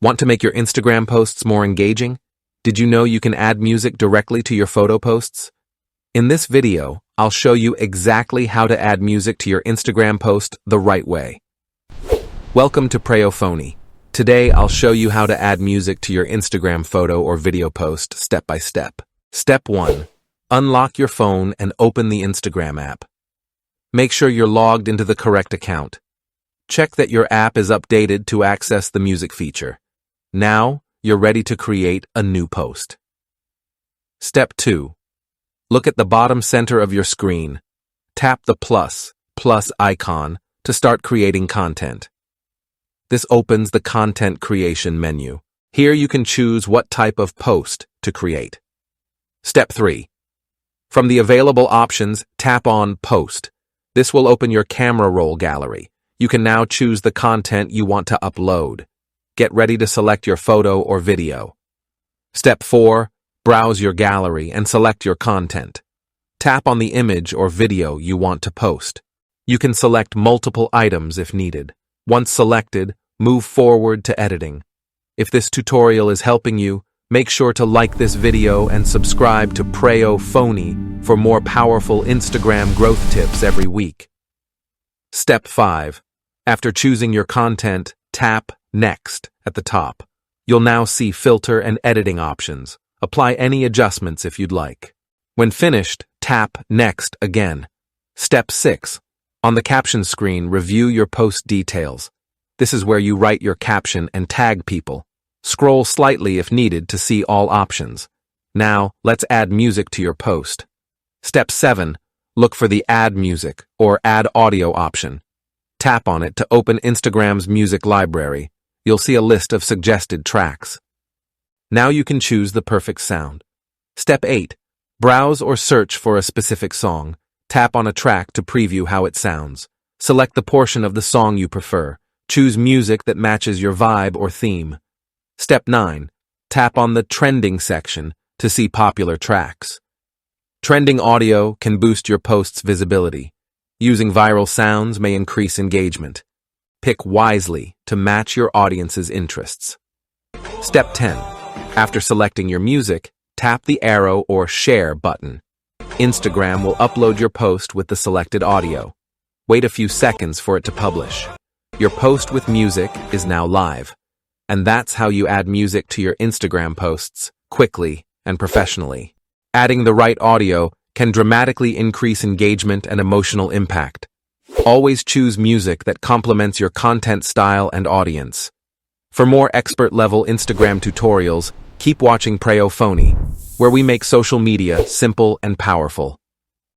Want to make your Instagram posts more engaging? Did you know you can add music directly to your photo posts? In this video, I'll show you exactly how to add music to your Instagram post the right way. Welcome to Preyo Phonie. Today, I'll show you how to add music to your Instagram photo or video post step by step. Step 1. Unlock your phone and open the Instagram app. Make sure you're logged into the correct account. Check that your app is updated to access the music feature. Now, you're ready to create a new post. Step 2. Look at the bottom center of your screen. Tap the plus icon to start creating content. This opens the content creation menu. Here you can choose what type of post to create. Step 3. From the available options, tap on Post. This will open your camera roll gallery. You can now choose the content you want to upload. Get ready to select your photo or video. Step 4. Browse your gallery and select your content. Tap on the image or video you want to post. You can select multiple items if needed. Once selected, move forward to editing. If this tutorial is helping you, make sure to like this video and subscribe to Preyo Phonie for more powerful Instagram growth tips every week. Step 5. After choosing your content, tap Next at the top. You'll now see filter and editing options. Apply any adjustments if you'd like. When finished, tap Next again. Step 6. On the caption screen, review your post details. This is where you write your caption and tag people. Scroll slightly if needed to see all options. Now, let's add music to your post. Step 7. Look for the Add Music or Add Audio option. Tap on it to open Instagram's music library. You'll see a list of suggested tracks. Now you can choose the perfect sound. Step 8. Browse or search for a specific song. Tap on a track to preview how it sounds. Select the portion of the song you prefer. Choose music that matches your vibe or theme. Step 9. Tap on the Trending section to see popular tracks. Trending audio can boost your post's visibility. Using viral sounds may increase engagement. Pick wisely to match your audience's interests. Step 10. After selecting your music, tap the arrow or share button. Instagram will upload your post with the selected audio. Wait a few seconds for it to publish. Your post with music is now live. And that's how you add music to your Instagram posts, quickly and professionally. Adding the right audio can dramatically increase engagement and emotional impact. Always choose music that complements your content style and audience. For more expert-level Instagram tutorials, keep watching Preyo Phonie, where we make social media simple and powerful.